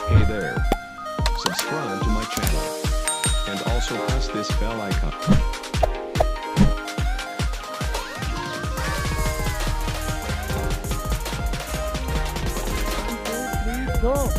Hey there. Subscribe to my channel. And also press this bell icon. Please go.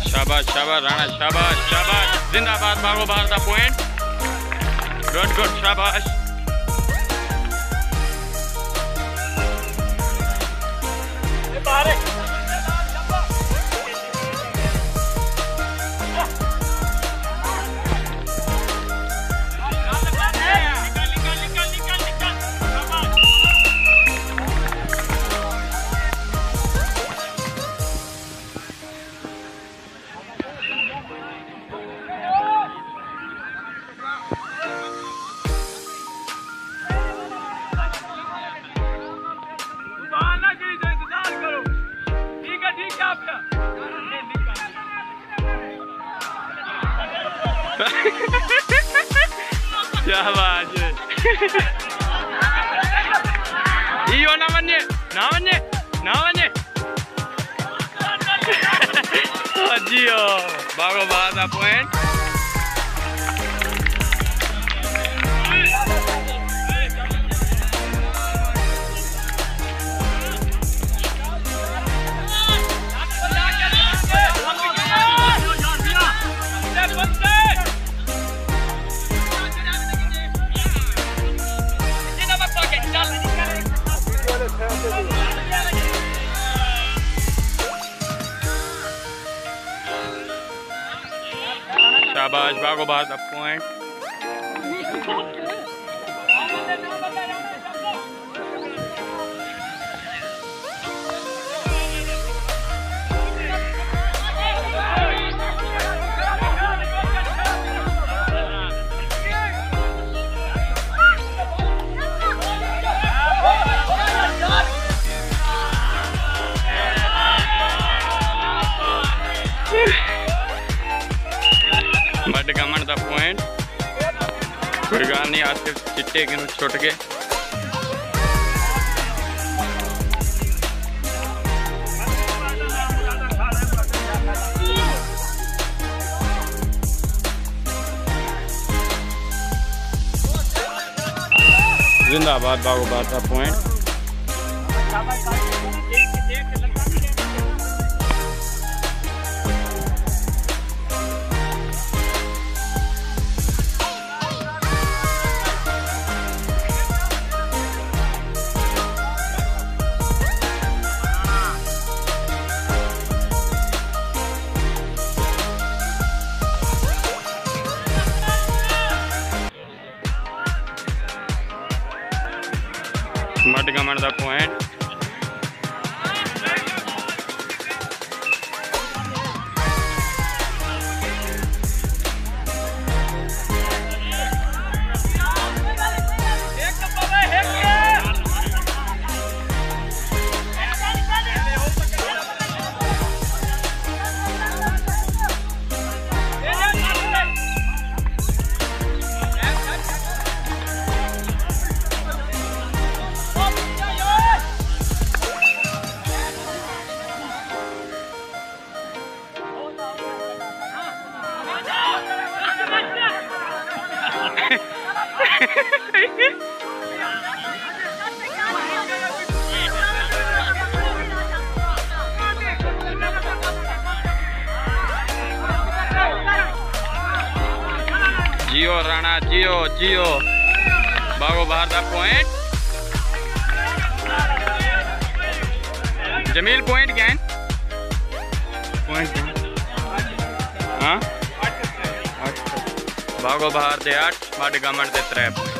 शाबाश शाबाश राणा शाबाश शाबाश जिंदाबाद बागो बाहर दा पॉइंट गुड गुड शाबाश शाबाश iyo namanya Adio bago bahasa point शाबाश बागो बाहर दा पॉइंट मडगामण दा पॉइंट कोई गल नहीं आज चिट्टे कि छुट गए जिंदाबाद बागो बाहर दा पॉइंट मडगामण दा पॉइंट। जियो राणा जियो जियो बागो बहार दा पॉइंट। जमील पॉइंट गैन पॉइंट हाँ बागो बहार दे 8 मडगामण दे 3 पॉइंट।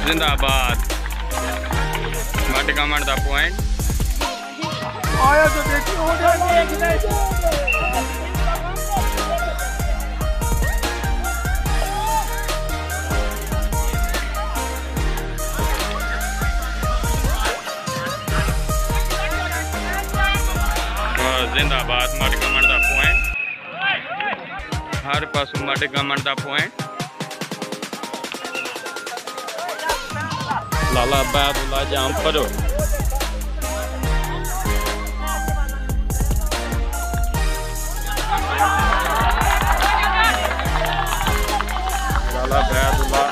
जिंदाबाद मडगामण दा पॉइंट। आया तो देखो हो जाए जिंदाबाद मडगामण दा पॉइंट। हर पासों मडगामण दा पॉइंट। लाला बैदुल्ला जाम परो लाला बैदुल्ला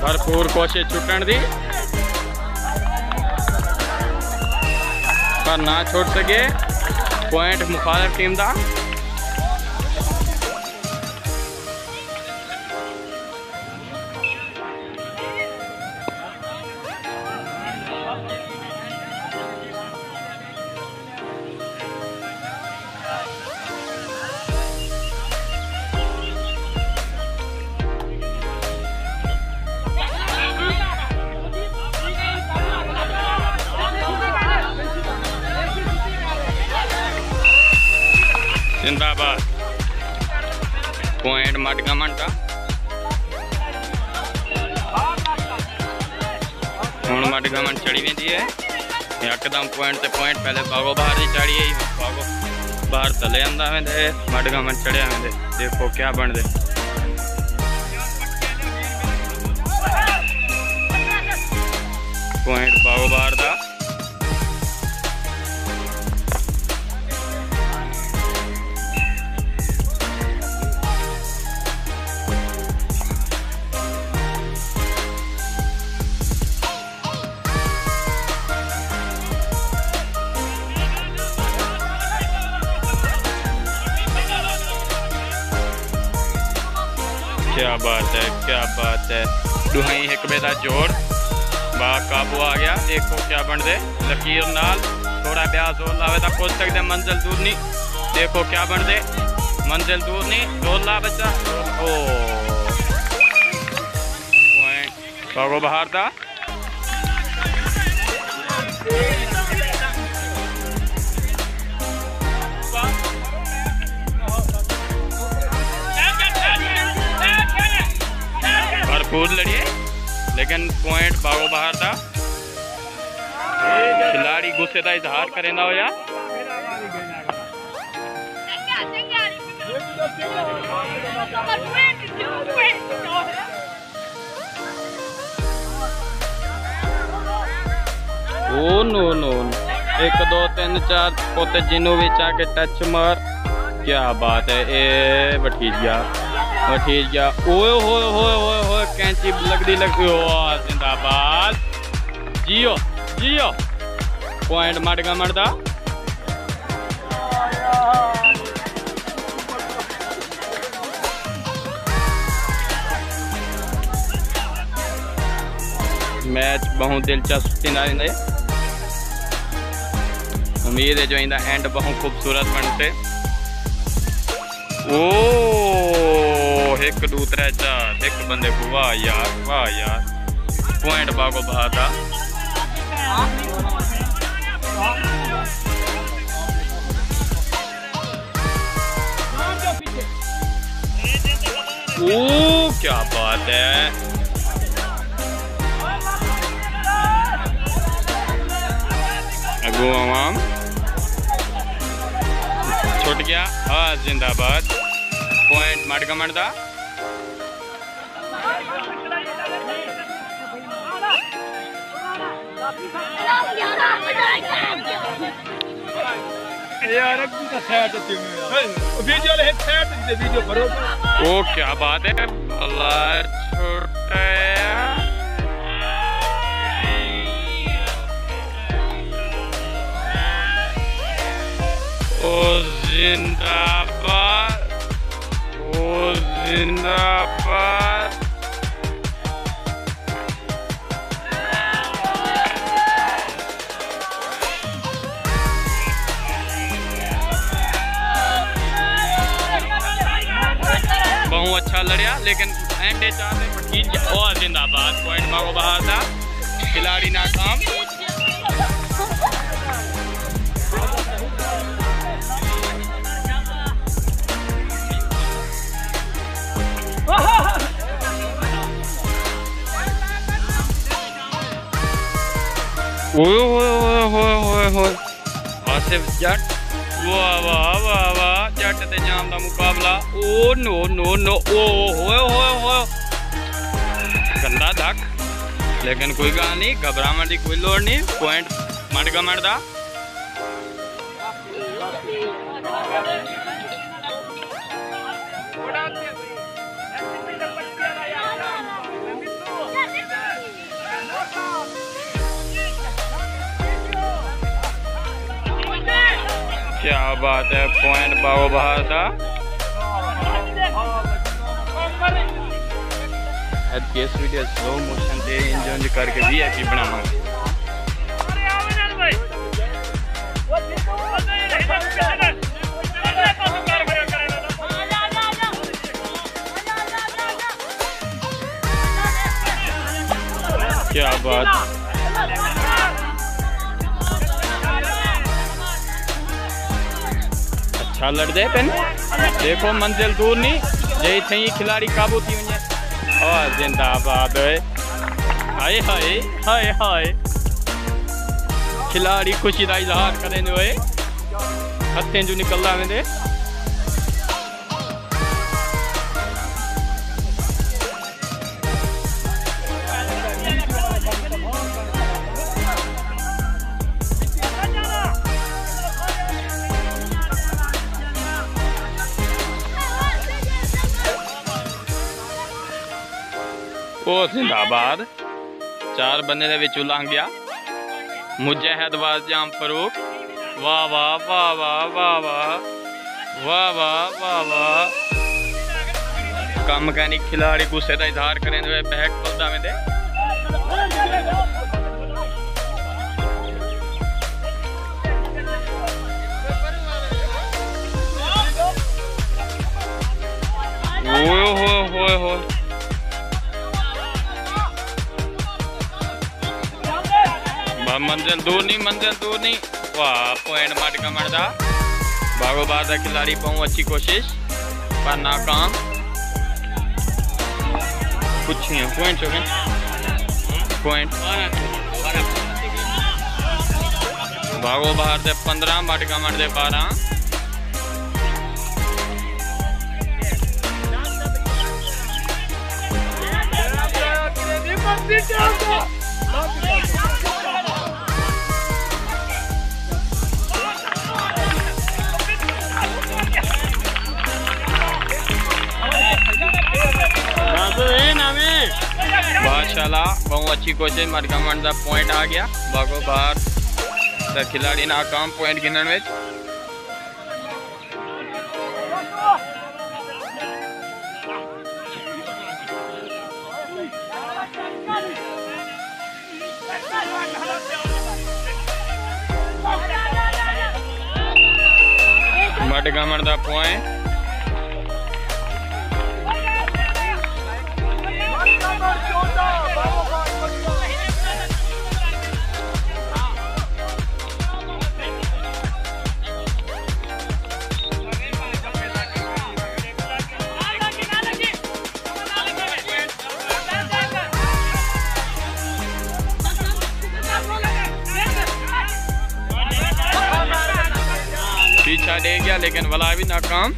भरपूर कोशिश छुटन दी पर ना छोड़ सके। पॉइंट मुखालिफ टीम दा। जिंदाबाद पॉइंट मडगामण का। हुण मडगामण चढ़ी वेंदी है यकदम पॉइंट ते पॉइंट। पहले बागो बहार ही चढ़ी है बागो बहार थले आंदा वेंदे मडगामण चढ़िया वेंदे। देखो क्या बनदे। पॉइंट बागो बहार दा। क्या बात है क्या बात है। दुहाई एक बेदा जोड़ बाग काबू आ गया। देखो क्या बन दे लकीर नाल थोड़ा ब्याह जोर लावे तो पहुंच सकते मंजिल दूर नहीं। देखो क्या बन दे मंजिल दूर नहीं जोर ला बच्चा। ओ पॉइंट बागो बहार दा। भरपूर लड़िए लेकिन पॉइंट बागो बहार था। खिलाड़ी गुस्से का इजहार करेंदा हो यार। ओ नो नो 1 2 3 4 पोते जिन्हों भी आके टच मार। क्या बात है ए बठीजिया बठीजिया। ओए होए होए होए होए कैंची लगदी ओ जिंदाबाद जियो जियो। पॉइंट मडगामण दा। मैच बहुत दिलचस्प थींदा वेंदे। उम्मीद है जो इंदा एंड बहुत खूबसूरत बनते। ओ 1 2 3 4 एक बंदे को वाह यार पॉइंट बागो बहार दा। ओ क्या बात है। अगो आवाम छुट गया। हाँ जिंदाबाद। पॉइंट मडगामण दा। यार का साइड वीडियो ले साइड दे वीडियो भरो। ओ क्या बात है। अल्लाह छोटा ओ जिंदाबाद बहुत अच्छा लड़िया लेकिन एंड चाहते ठीक है। और जिंदाबाद। पॉइंट बागो बहार था। खिलाड़ी नाकाम। ओए आसिफ जट वाह जट ते जाम दा मुकाबला। ओ नो ओ हो गंदा धक लेकिन कोई गल नहीं घबराने की कोई लोड़ नहीं। पॉइंट मडगामण दा। क्या बात है। पॉइंट बागो बहार था। केस वीडियो स्लो मोशन से इंजॉय करके VIP बनावांगे। क्या बात। अच्छा लड़ दे पेन। देखो मंजिल दूर नहीं जही थी खिलाड़ी काबू थी वने। और जिंदाबाद। हाय हाय हाय हाय खिलाड़ी खुशी का इजहार करें हुए हथें जो निकलदा वेंदे। ओ जिंदाबाद। 4 बंदे दे विचों लंघ गया। मुजाहिद जाम फरूक। वाह वाह वाह वाह वाह वाह वाह वाह वाह। कम मैकेनिक खिलाड़ी गुस्से का इजहार करें हुए बहक पलदा में दे। हो मंजिल दूर नहीं। वाह पॉइंट मडगामण दा। बागो बहार दा खिलाड़ी बहुत अच्छी कोशिश पर नाकाम। कुछ पॉइंट बागो बहार दे 15 मडगामण दे 12। माशाल्लाह बहुत अच्छी कोशिश। मडगामण का पॉइंट आ गया। बागो बहार का खिलाड़ी नाकाम पॉइंट गिनने में। मडगामण दा पॉइंट पीछा दे गया लेकिन वाला भी नाकाम।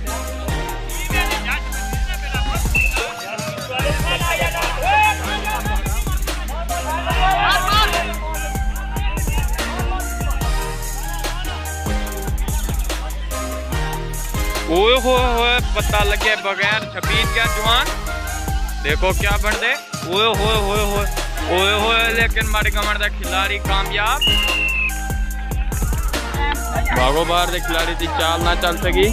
ओए होए पता लगे बगैर छपीत गया जवान। देखो क्या बन दे। ओए होए होए होए ओए होए लेकिन मडगामण दा खिलाड़ी कामयाब। बागो बाहर दे खिलाड़ी की चाल ना चल सकी।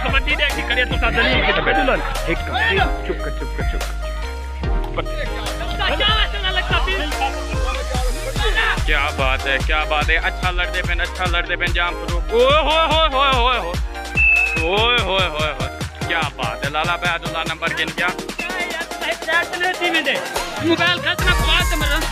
कबड्डी देखी करे तो दलील के बेदुलन एक चुप कर क्या बात है क्या बात है। अच्छा लड़ते पेन जाम करो। ओए होए होए होए होए होए ओए होए होए होए क्या बात है। लाला बहादुल्ला नंबर गिन क्या मोबाइल खतना बात में रन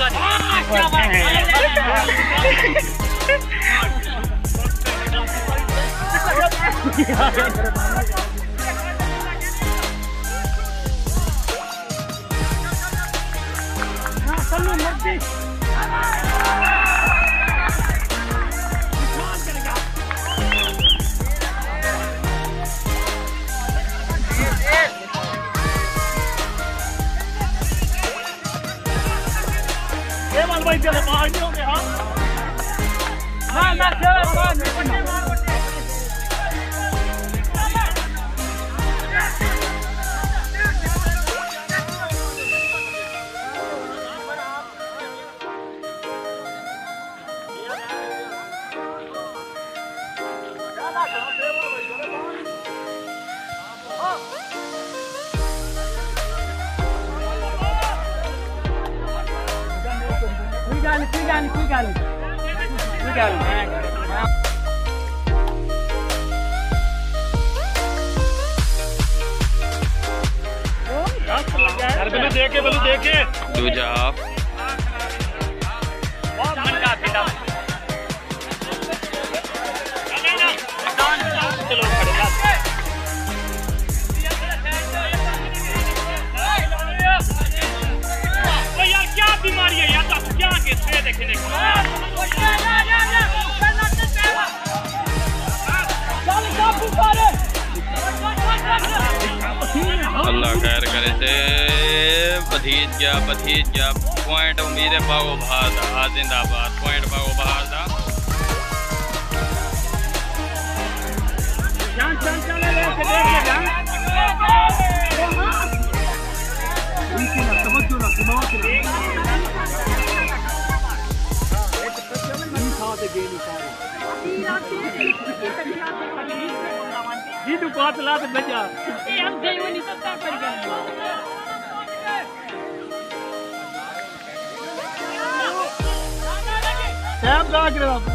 भाई चलो बाहर नहीं हो गया। देखे दूजा यार क्या बीमारी है यार क्या के देखने अल्लाह खैर करे से बधीज गया पॉइंट उम्मीद है बागो बहार दा जिंदाबाद पॉइंट बागो बहार दा। जी तू बात ला तो बचा हम गए वो नहीं सकता कर गया सैम जा के बाबू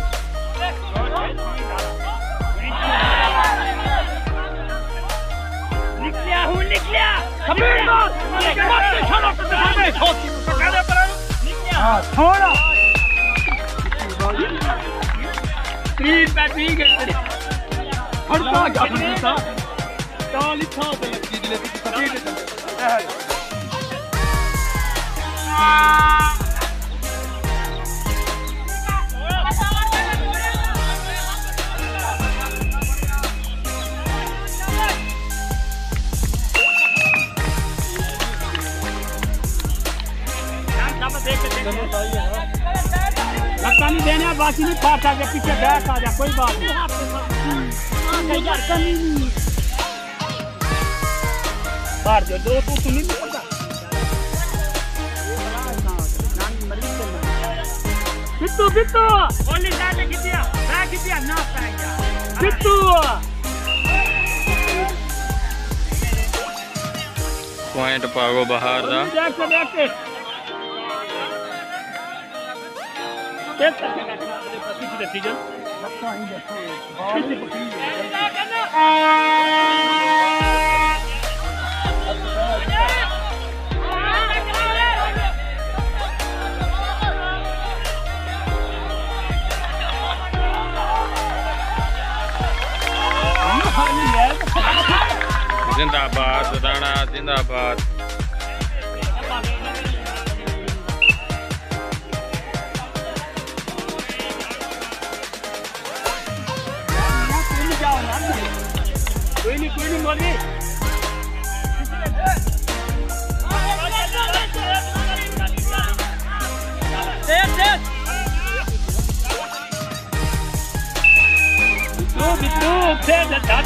निकलिया हां थोड़ा 3 बैटरी के हड़ता क्या बनता ताल इच्छा पे लगती दिले की सफेद लगता नहीं देने बाकी नहीं फाटा के पीछे बैठ आ जा कोई बात नहीं बाहर जो दो तू नहीं पता बिट्टू बिट्टू ओली साइड में खिंचिया ना पाएगा बिट्टू पॉइंट पागो बहार दा जिंदाबाद राणा जिंदाबाद कोई नहीं मोदी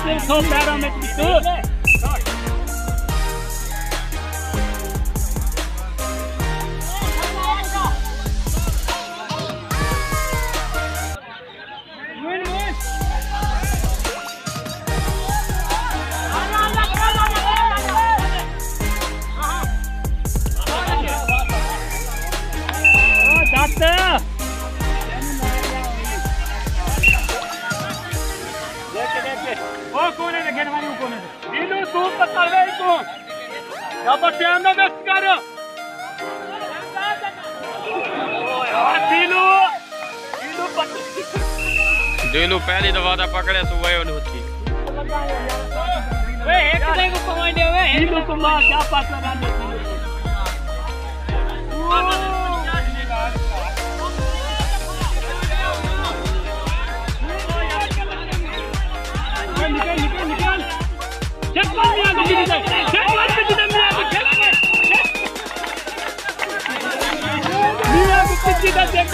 बिट्टू पैरों में बिट्टू दिलू पहली दफा दा पकड़े सुबह होती वे एक को पॉइंट है वे दिलू को मार क्या पास लगाने निकल चेक कर लिया किसी का चेक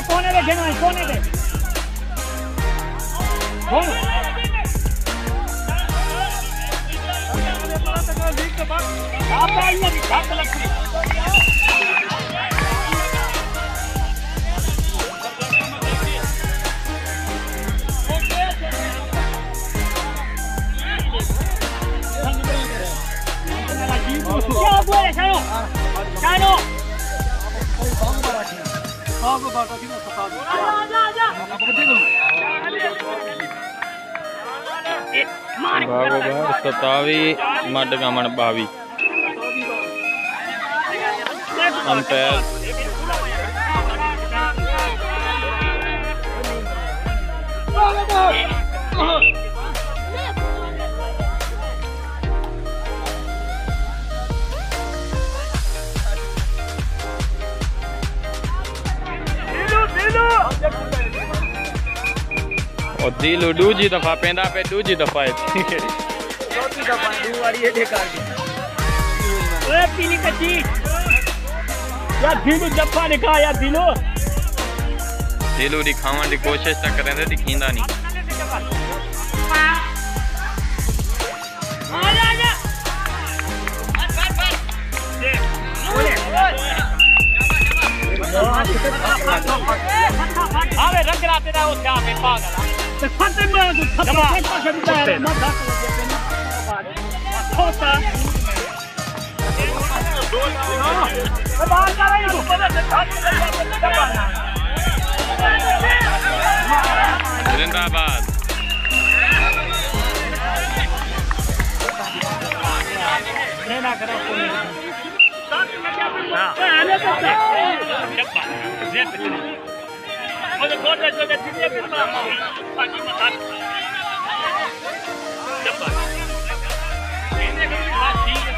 कोने दे खेलना कोने दे कौन आप आइए हाथ लगती क्या हुआ है शानो शानो बागो बार 27 मडगामण 22 अंपायर और दिलू दूजी दफा पेंदा पे दूजी दफा चौथी दफा दू वाली है बेकार की ओए पीली कच्ची या दिलू दफा दिखा या दिलू दिखावन की कोशिश तो करें दिखींदा नहीं अबे रंग राते ना उस यहाँ पे पागल तो खत्म में तो खत्म एक पास बिता है मत धाक होता बाहर जा रही हूँ जिंदाबाद ना करो मुझे बहुत अच्छा लगा दिल्ली में पानी मसाला जब्बा इन्हें भी बात ठीक है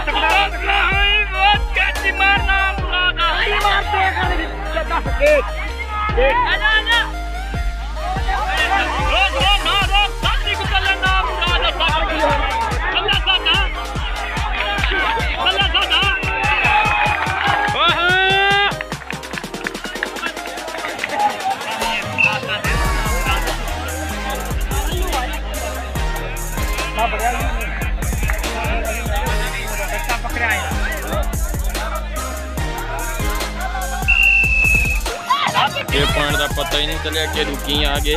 तगड़ा है बहुत कैची मारना मुरादा मारते हैं एक आजा रोक ना रोक साथी को चलना मुरादा साथी अल्लाह साथा का पता ही नहीं चलिया कि रुकी आगे।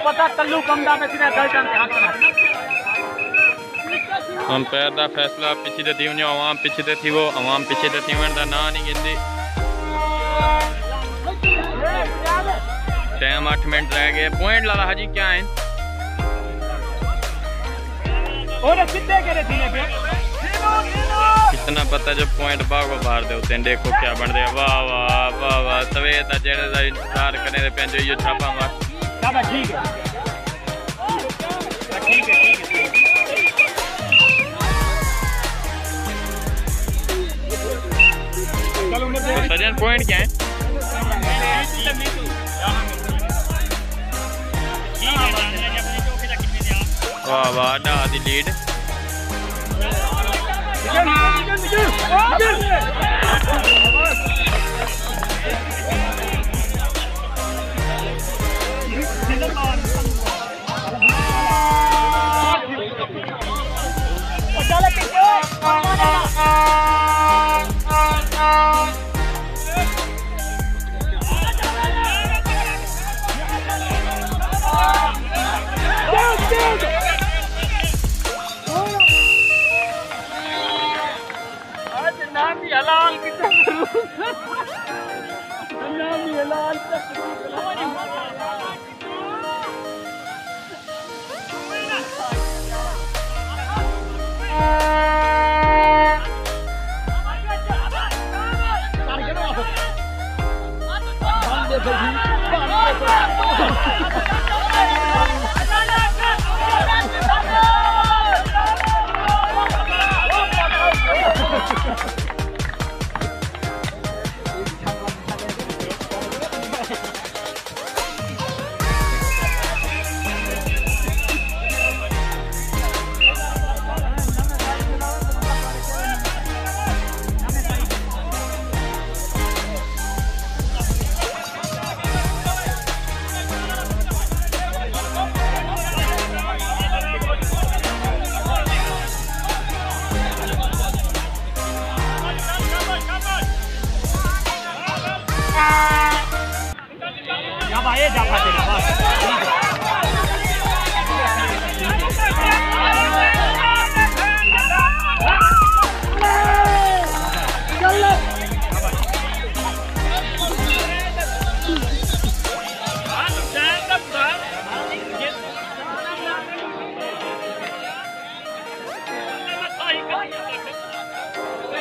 पता कल्लू कमदा में अंपायर का फैसला पिछले थी उन्हें आवाम पिछले थी वो आवाम पिछले थी वन ना नहीं गिनती। टाइम 8 मिनट रह गए। पॉइंट लाला हाजी क्या है? कितना पता जब पॉइंट बाग को बाहर दे उतने देखो क्या बन रहे। वाह वाह वाह वाह सवेर जेड़े इंतजार करने पे जो ये छापा मार। ठीक है ठीक है ठीक है। सजन पॉइंट क्या है? वाह वाह डा दी लीड।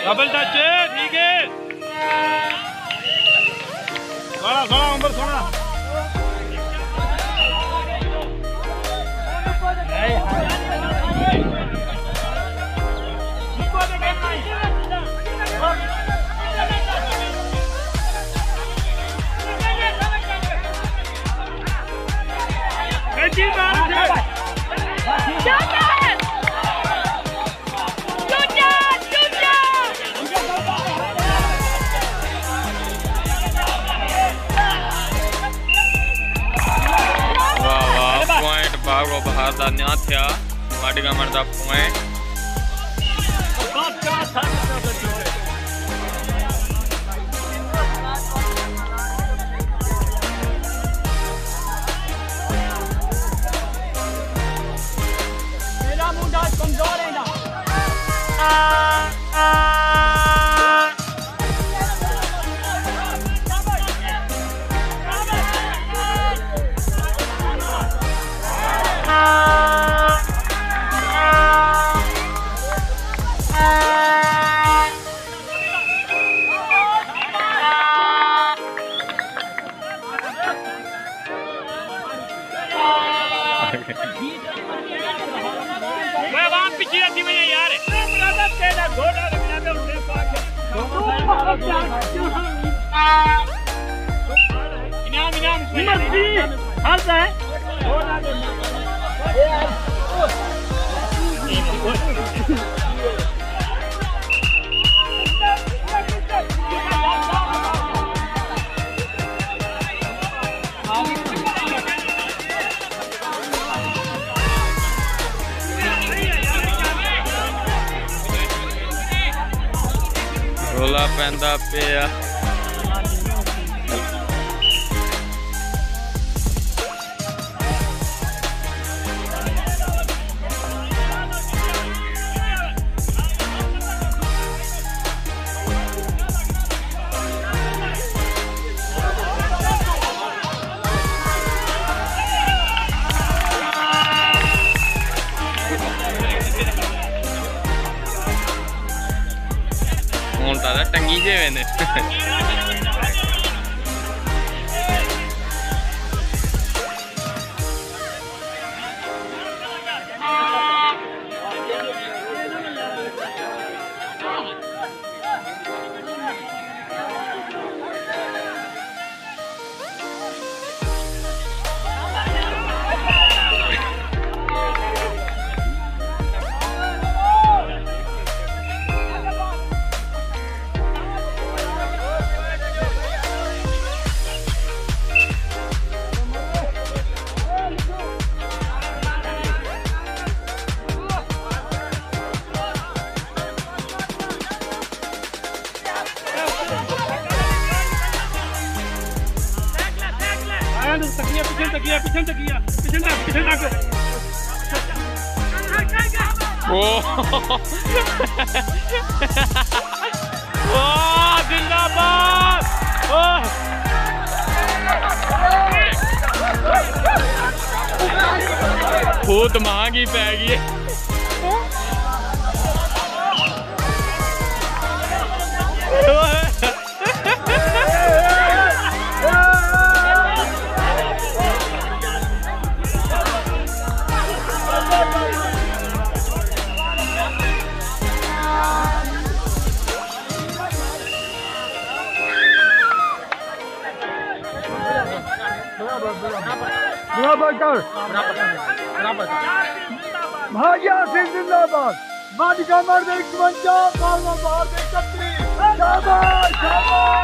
डबल टच ठीक है। सोना सोना उम्र सोना बहार का न्या था मडगामण का पॉइंट। मेरा मुंडा कमजोर है ना। रोला पैंदा पिया टंगी जे ने जिंदाबाद बहुत महंगी पै गई है भाग्या सिंह जिंदाबाद माडगामार दे 51 बाहर दे 31 शाबाश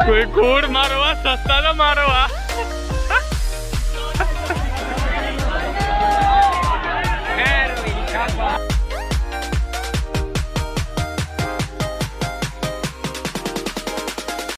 कोई कूड़ मारो सस्ता ना मारो